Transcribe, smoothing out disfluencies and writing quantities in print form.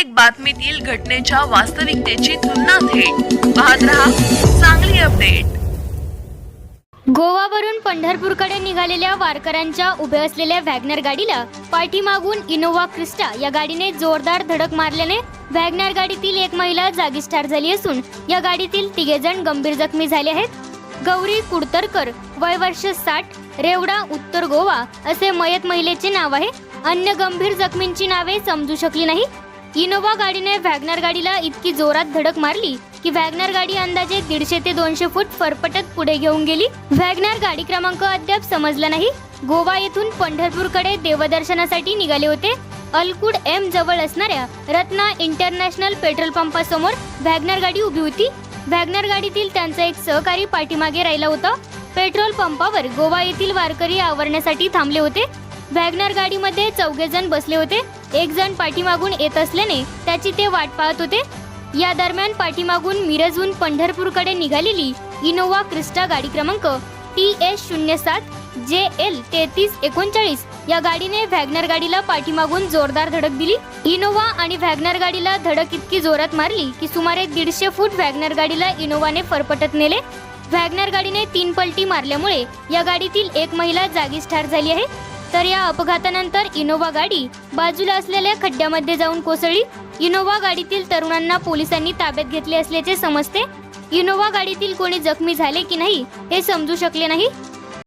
प्रत्येक बातमीतील घटनेच्या वास्तविकतेची तुलना थेट पाहत रहा सांगली अपडेट। गोवावरून पंढरपूरकडे निघालेल्या वारकऱ्यांच्या उभे असलेल्या वॅगनर गाडीला पाठीमागून इनोवा क्रिस्टा या गाडीने जोरदार धडक मारल्याने वॅगनर गाडीतील एक महिला जागीच ठार झाली असून या गाडीतील 3 जण गंभीर जखमी झाले आहेत। गौरी कुडतरकर, वय वर्ष 60, रेवडा, उत्तर गोवा असे मयत महिलेचे नाव आहे। अन्य गंभीर जखमींची नावे समजू शकली नाही। इनोवा गाडीने वॅगनर गाडीला इतकी जोरात धडक मारली की वॅगनर गाडी अंदाजे 150 ते 200 फूट फरफटत पुढे घेऊन गेली। वॅगनर गाडी क्रमांक अद्याप समजला नाही। गोवा येथून पंढरपूरकडे देवदर्शनासाठी निघाले होते। अलकुड एम जवळ असणाऱ्या रत्ना इंटरनॅशनल पेट्रोल पंपासमोर वॅगनर गाडी उभी होती। वॅगनर गाडीतील त्यांचा एक सहकारी पाठीमागे राहिला होता। पेट्रोल पंपावर गोवा येथील वारकरी आवरण्यासाठी थांबले होते। वॅगनर गाडीमध्ये 4 जण बसले होते। एक जण पाठीमागून येत असल्याने त्याची ते वाट पाहत होते। या दरम्यान पाठीमागून मिरजहून पंढरपूरकडे निघालेली इनोवा क्रिस्टा गाडी क्रमांक TS07 JL 3339 या गाडीने वॅगनर गाडीला पाठीमागून जोरदार धडक दिली। इनोवा आणि वॅगनर गाडीला धडक इतकी जोरात मारली की सुमारे 150 फूट वॅगनर गाडीला इनोवाने फरफटत नेले। वॅगनर गाडीने 3 पलटी मारल्यामुळे या गाडीतील एक महिला जागीच ठार झाली आहे। तर या अपघातानंतर इनोवा गाडी बाजूला असलेल्या खड्ड्यामध्ये जाऊन कोसळली। इनोवा गाडीतील तरुणांना पोलिसांनी ताब्यात घेतले असल्याचे समजते। इनोवा गाडीतील कोणी जखमी झाले की नाही हे समजू शकले नाही।